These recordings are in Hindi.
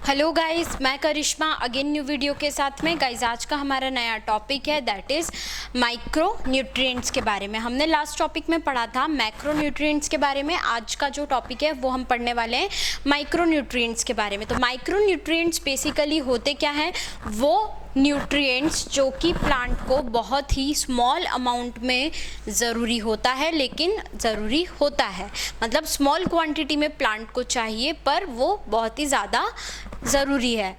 हेलो गाइस, मैं करिश्मा अगेन न्यू वीडियो के साथ में। गाइस आज का हमारा नया टॉपिक है दैट इज़ माइक्रो न्यूट्रिएंट्स के बारे में। हमने लास्ट टॉपिक में पढ़ा था मैक्रो न्यूट्रिएंट्स के बारे में। आज का जो टॉपिक है वो हम पढ़ने वाले हैं माइक्रो न्यूट्रिएंट्स के बारे में। तो माइक्रो न्यूट्रिएंट्स बेसिकली होते क्या हैं, वो न्यूट्रिएंट्स जो कि प्लांट को बहुत ही स्मॉल अमाउंट में ज़रूरी होता है, लेकिन ज़रूरी होता है मतलब स्मॉल क्वांटिटी में प्लांट को चाहिए पर वो बहुत ही ज़्यादा ज़रूरी है।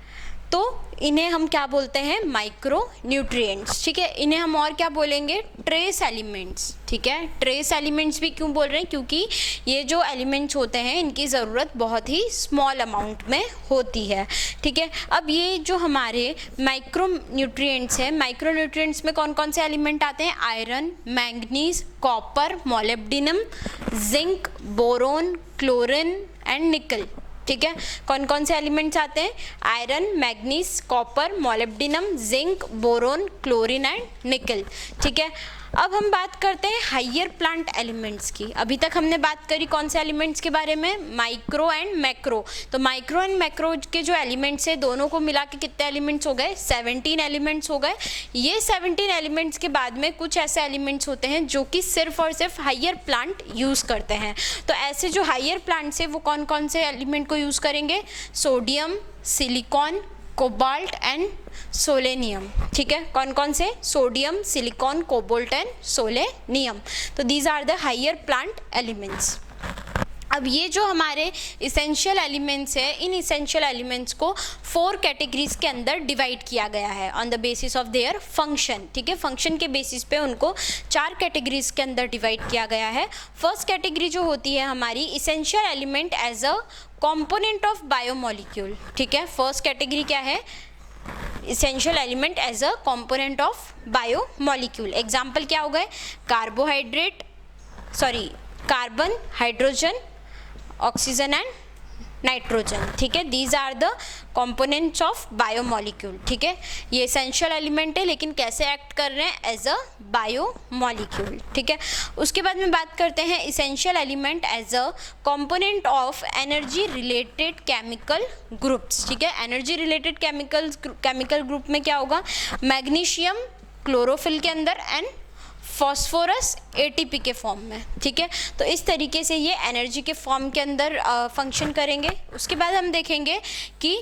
तो इन्हें हम क्या बोलते हैं, माइक्रो न्यूट्रिएंट्स। ठीक है, इन्हें हम और क्या बोलेंगे, ट्रेस एलिमेंट्स। ठीक है, ट्रेस एलिमेंट्स भी क्यों बोल रहे हैं, क्योंकि ये जो एलिमेंट्स होते हैं इनकी ज़रूरत बहुत ही स्मॉल अमाउंट में होती है। ठीक है, अब ये जो हमारे माइक्रो न्यूट्रिएंट्स हैं, माइक्रो न्यूट्रिएंट्स में कौन कौन से एलिमेंट आते हैं, iron, manganese, copper, molybdenum, zinc, boron, chlorine and निकल। ठीक है, कौन कौन से एलिमेंट्स आते हैं, iron, manganese, copper, molybdenum, zinc, boron, chlorine and निकल। ठीक है, अब हम बात करते हैं हायर प्लांट एलिमेंट्स की। अभी तक हमने बात करी कौन से एलिमेंट्स के बारे में, माइक्रो एंड मैक्रो। तो माइक्रो एंड मैक्रो के जो एलिमेंट्स हैं दोनों को मिला के कितने एलिमेंट्स हो गए, 17 एलिमेंट्स हो गए। ये 17 एलिमेंट्स के बाद में कुछ ऐसे एलिमेंट्स होते हैं जो कि सिर्फ और सिर्फ हायर प्लांट यूज़ करते हैं। तो ऐसे जो हायर प्लांट्स हैं वो कौन कौन से एलिमेंट को यूज़ करेंगे, sodium, silicon, cobalt and selenium. ठीक है, कौन कौन से, sodium, silicon, cobalt and selenium. तो these are the higher plant elements. अब ये जो हमारे इसेंशियल एलिमेंट्स है, इन इसेंशियल एलिमेंट्स को 4 कैटेगरीज के अंदर डिवाइड किया गया है on the basis of their function. ठीक है, फंक्शन के बेसिस पे उनको 4 कैटेगरीज के अंदर डिवाइड किया गया है। फर्स्ट कैटेगरी जो होती है हमारी, essential element as a component of biomolecule. ठीक है, फर्स्ट कैटेगरी क्या है, essential element as a component of biomolecule. Example क्या हो गए, carbon, hydrogen, oxygen and nitrogen. ठीक है, these are the components of biomolecule. ठीक है, ये एसेंशियल एलिमेंट है लेकिन कैसे एक्ट कर रहे हैं, एज अ बायोमोलिक्यूल। ठीक है, उसके बाद में बात करते हैं essential element as a component of energy related chemical groups. ठीक है, एनर्जी रिलेटेड केमिकल ग्रुप में क्या होगा, मैग्नीशियम क्लोरोफिल के अंदर एंड फॉस्फोरस एटीपी के फॉर्म में। ठीक है, तो इस तरीके से ये एनर्जी के फॉर्म के अंदर फंक्शन करेंगे। उसके बाद हम देखेंगे कि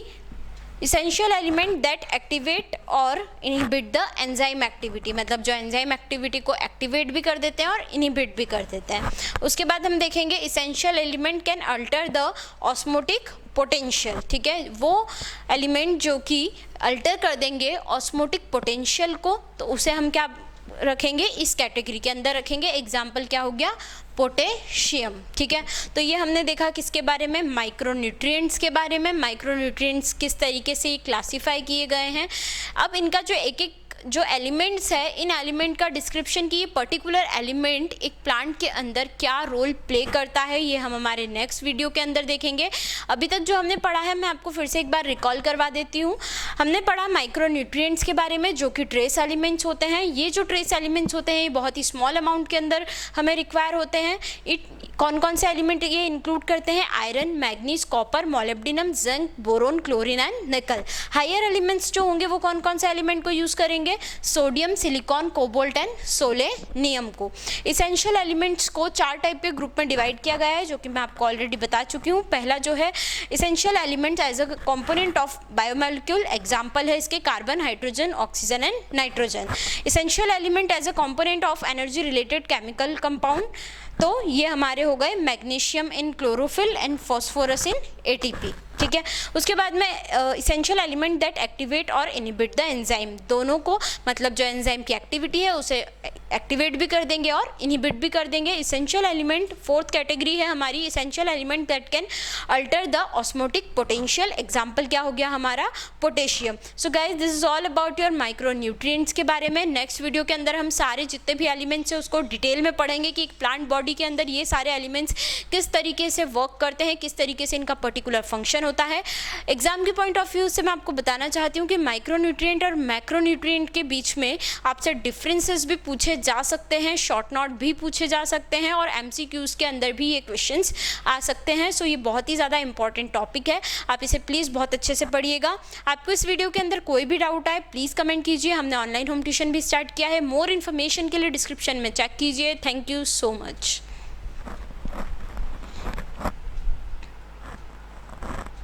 इसेंशियल एलिमेंट दैट एक्टिवेट और इनहिबिट द एंजाइम एक्टिविटी, मतलब जो एंजाइम एक्टिविटी को एक्टिवेट भी कर देते हैं और इनहिबिट भी कर देते हैं। उसके बाद हम देखेंगे essential element can alter the osmotic potential. ठीक है, वो एलिमेंट जो कि अल्टर कर देंगे ऑस्मोटिक पोटेंशियल को, तो उसे हम क्या रखेंगे, इस कैटेगरी के अंदर रखेंगे। एग्जाम्पल क्या हो गया, पोटेशियम। ठीक है, तो ये हमने देखा किसके बारे में, माइक्रोन्यूट्रिएंट्स के बारे में। माइक्रोन्यूट्रिएंट्स किस तरीके से ये क्लासीफाई किए गए हैं। अब इनका जो एक एक जो एलिमेंट्स है, इन एलिमेंट का डिस्क्रिप्शन की ये पर्टिकुलर एलिमेंट एक प्लांट के अंदर क्या रोल प्ले करता है, ये हम हमारे नेक्स्ट वीडियो के अंदर देखेंगे। अभी तक जो हमने पढ़ा है मैं आपको फिर से एक बार रिकॉल करवा देती हूँ। हमने पढ़ा माइक्रोन्यूट्रिएंट्स के बारे में जो कि ट्रेस एलिमेंट्स होते हैं। ये जो ट्रेस एलिमेंट्स होते हैं ये बहुत ही स्मॉल अमाउंट के अंदर हमें रिक्वायर होते हैं। कौन कौन से एलिमेंट ये इंक्लूड करते हैं, iron, manganese, copper, molybdenum, zinc, boron, chlorine and nickel. Higher elements जो होंगे वो कौन कौन से एलिमेंट को यूज़ करेंगे, सोडियम, सिलिकॉन, कोबाल्ट एंड सोलेनियम को। इसेंशियल एलिमेंट्स को 4 टाइप के ग्रुप में डिवाइड किया गया है जो कि मैं आपको ऑलरेडी बता चुकी हूँ। पहला जो है essential elements as a component of biomolecule. Example है इसके carbon, hydrogen, oxygen and nitrogen. Essential element as a component of energy related chemical compound, तो ये हमारे हो गए magnesium in chlorophyll and phosphorus in ATP. ठीक है, उसके बाद में इसेंशियल एलिमेंट दैट एक्टिवेट और इनहिबिट द एंजाइम, दोनों को मतलब जो एंजाइम की एक्टिविटी है उसे एक्टिवेट भी कर देंगे और इनहिबिट भी कर देंगे। इसेंशियल एलिमेंट फोर्थ कैटेगरी है हमारी, essential element that can alter the osmotic potential. Example क्या हो गया हमारा, potassium. So guys this is all about your micro nutrients के बारे में। नेक्स्ट वीडियो के अंदर हम सारे जितने भी एलिमेंट्स हैं उसको डिटेल में पढ़ेंगे कि एक प्लांट बॉडी के अंदर ये सारे एलिमेंट्स किस तरीके से वर्क करते हैं, किस तरीके से इनका पर्टिकुलर फंक्शन होता है। होता है। एग्जाम के पॉइंट ऑफ व्यू से मैं आपको बताना चाहती हूँ कि माइक्रोन्यूट्रिएंट और मैक्रोन्यूट्रिएंट के बीच में आपसे डिफरेंसेस भी पूछे जा सकते हैं, शॉर्ट नोट भी पूछे जा सकते हैं और MCQs के अंदर भी ये क्वेश्चंस आ सकते हैं। सो ये बहुत ही ज़्यादा इंपॉर्टेंट टॉपिक है, आप इसे प्लीज़ बहुत अच्छे से पढ़िएगा। आपको इस वीडियो के अंदर कोई भी डाउट आए प्लीज़ कमेंट कीजिए। हमने ऑनलाइन होम ट्यूशन भी स्टार्ट किया है, मोर इन्फॉर्मेशन के लिए डिस्क्रिप्शन में चेक कीजिए। Thank you so much.